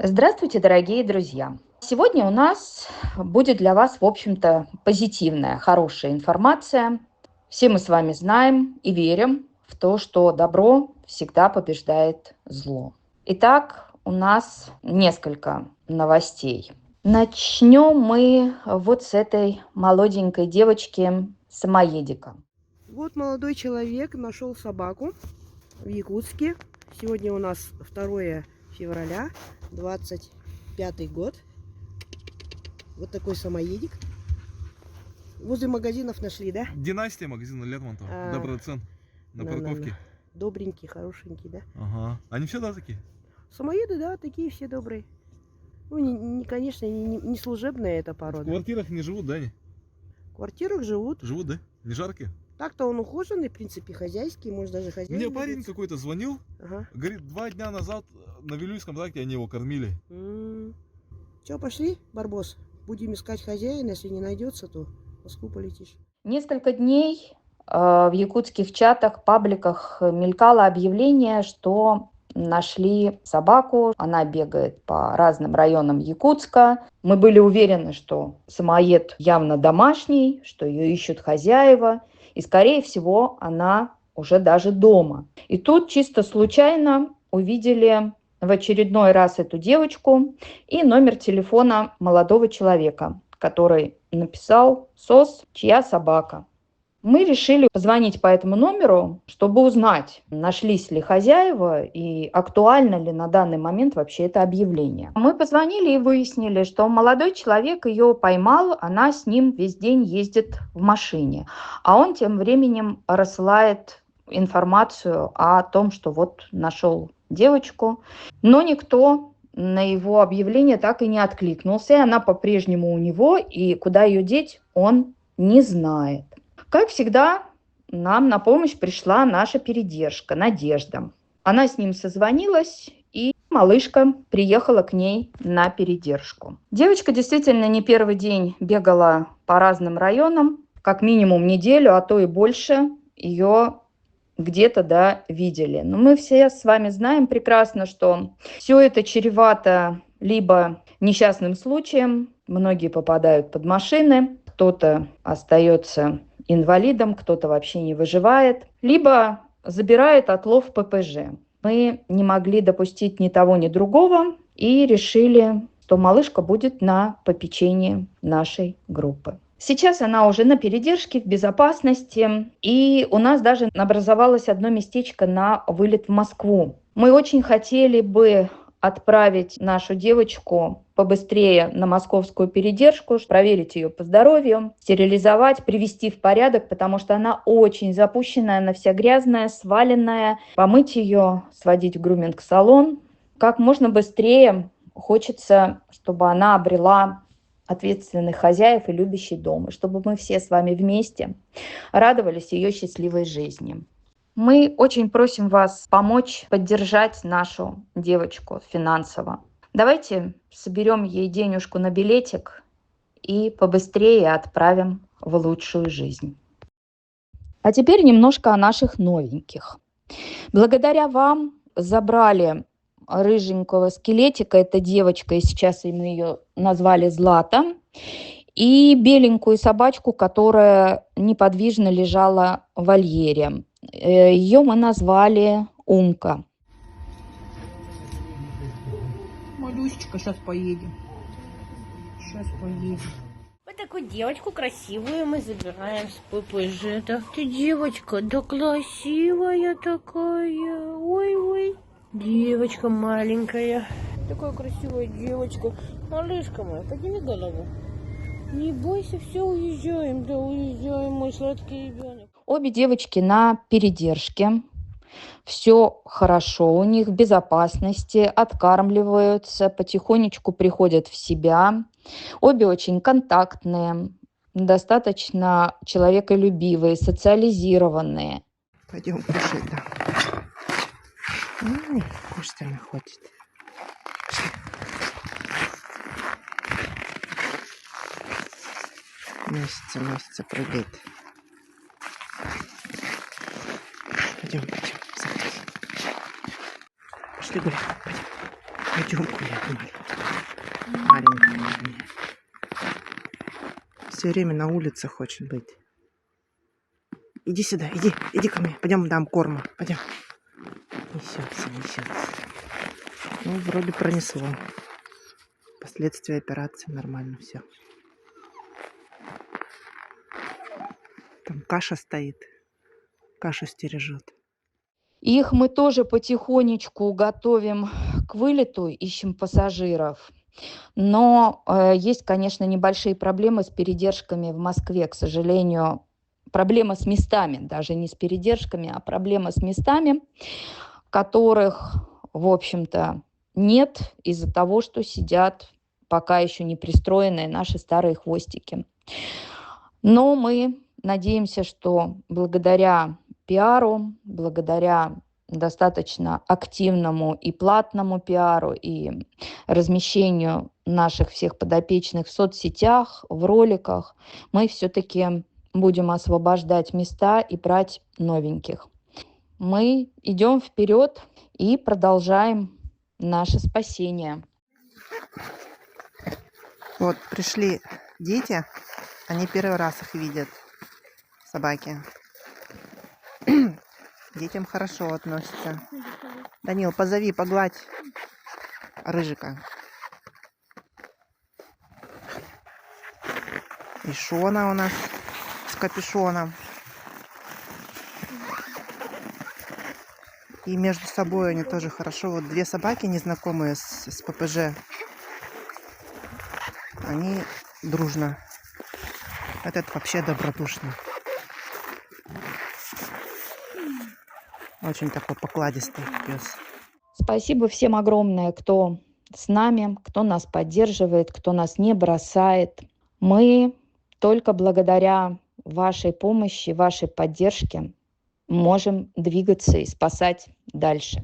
Здравствуйте, дорогие друзья! Сегодня у нас будет для вас, в общем-то, позитивная, хорошая информация. Все мы с вами знаем и верим в то, что добро всегда побеждает зло. Итак, у нас несколько новостей. Начнем мы вот с этой молоденькой девочки-самоедика. Вот молодой человек нашел собаку в Якутске. Сегодня у нас 2 февраля, 25 год. Вот такой самоедик. Возле магазинов нашли, да? Династия магазина Лермонтова. Доброцен. На парковке. Добренький, хорошенький, да? Ага. Они все, да, такие? Самоеды, да, такие все добрые. Ну, конечно, не служебная эта В порода. квартирах не живут, да, они? В квартирах живут. Живут, да? Не жаркие? Так-то он ухоженный, в принципе, хозяйский, может даже хозяин. Мне парень какой-то звонил, Ага. говорит, 2 дня назад на Вилюйском тракте они его кормили. Че, пошли, Барбос? Будем искать хозяина, если не найдется, то в Москву полетишь. Несколько дней в якутских чатах, пабликах мелькало объявление, что нашли собаку, она бегает по разным районам Якутска. Мы были уверены, что самоед явно домашний, что ее ищут хозяева, и, скорее всего, она уже даже дома. И тут чисто случайно увидели в очередной раз эту девочку и номер телефона молодого человека, который написал: «СОС, чья собака?». Мы решили позвонить по этому номеру, чтобы узнать, нашлись ли хозяева и актуально ли на данный момент вообще это объявление. Мы позвонили и выяснили, что молодой человек ее поймал, она с ним весь день ездит в машине, а он тем временем рассылает информацию о том, что вот нашел девочку, но никто на его объявление так и не откликнулся, и она по-прежнему у него, и куда ее деть, он не знает. Как всегда, нам на помощь пришла наша передержка, Надежда. Она с ним созвонилась, и малышка приехала к ней на передержку. Девочка действительно не первый день бегала по разным районам, как минимум неделю, а то и больше ее где-то, да, видели. Но мы все с вами знаем прекрасно, что все это чревато либо несчастным случаем, многие попадают под машины, кто-то остается инвалидом, кто-то вообще не выживает, либо забирает отлов ППЖ. Мы не могли допустить ни того, ни другого и решили, что малышка будет на попечении нашей группы. Сейчас она уже на передержке, в безопасности, и у нас даже образовалось одно местечко на вылет в Москву. Мы очень хотели бы отправить нашу девочку побыстрее на московскую передержку, проверить ее по здоровью, стерилизовать, привести в порядок, потому что она очень запущенная, она вся грязная, сваленная. Помыть ее, сводить в груминг-салон. Как можно быстрее хочется, чтобы она обрела ответственных хозяев и любящий дом, и чтобы мы все с вами вместе радовались ее счастливой жизни. Мы очень просим вас помочь поддержать нашу девочку финансово. Давайте соберем ей денежку на билетик и побыстрее отправим в лучшую жизнь. А теперь немножко о наших новеньких. Благодаря вам забрали рыженького скелетика, это девочка, и сейчас мы ее назвали Злата, и беленькую собачку, которая неподвижно лежала в вольере. Ее мы назвали Умка. Малюсечка, сейчас поедем. Сейчас поедем. Вот такую девочку красивую мы забираем с ППЖ. Так ты девочка, да красивая такая. Ой-ой. Девочка маленькая. Такая красивая девочка. Малышка моя, подними голову. Не бойся, все, уезжаем. Да уезжаем, мой сладкий ребенок. Обе девочки на передержке. Все хорошо у них, в безопасности, откармливаются, потихонечку приходят в себя. Обе очень контактные, достаточно человеколюбивые, социализированные. Пойдем кушать, да. Ой, кушать она хочет. Носится, прыгает. Пойдем. Пошли гулять. Пойдем. пятерку, я думаю. Маленькая. Все время на улице хочет быть. Иди сюда, иди ко мне. Пойдем дам корма. Пойдем. Несется. Ну, вроде пронесло. Последствия операции нормально все. Там каша стоит. Кашу стережет. Их мы тоже потихонечку готовим к вылету, ищем пассажиров. Но есть, конечно, небольшие проблемы с передержками в Москве. К сожалению, проблема с местами, даже не с передержками, а проблема с местами, которых, в общем-то, нет из-за того, что сидят пока еще не пристроенные наши старые хвостики. Но мы надеемся, что благодаря пиару, благодаря достаточно активному и платному пиару и размещению наших всех подопечных в соцсетях, в роликах, мы все-таки будем освобождать места и брать новеньких. Мы идем вперед и продолжаем наше спасение. Вот пришли дети, они первый раз их видят, собаки. Детям хорошо относятся. Данил, позови, погладь Рыжика. И Шона у нас с капюшоном. И между собой они тоже хорошо. Вот две собаки незнакомые с ППЖ. Они дружно. Этот вообще добродушный. Очень такой покладистый пес. Спасибо всем огромное, кто с нами, кто нас поддерживает, кто нас не бросает. Мы только благодаря вашей помощи, вашей поддержке можем двигаться и спасать дальше.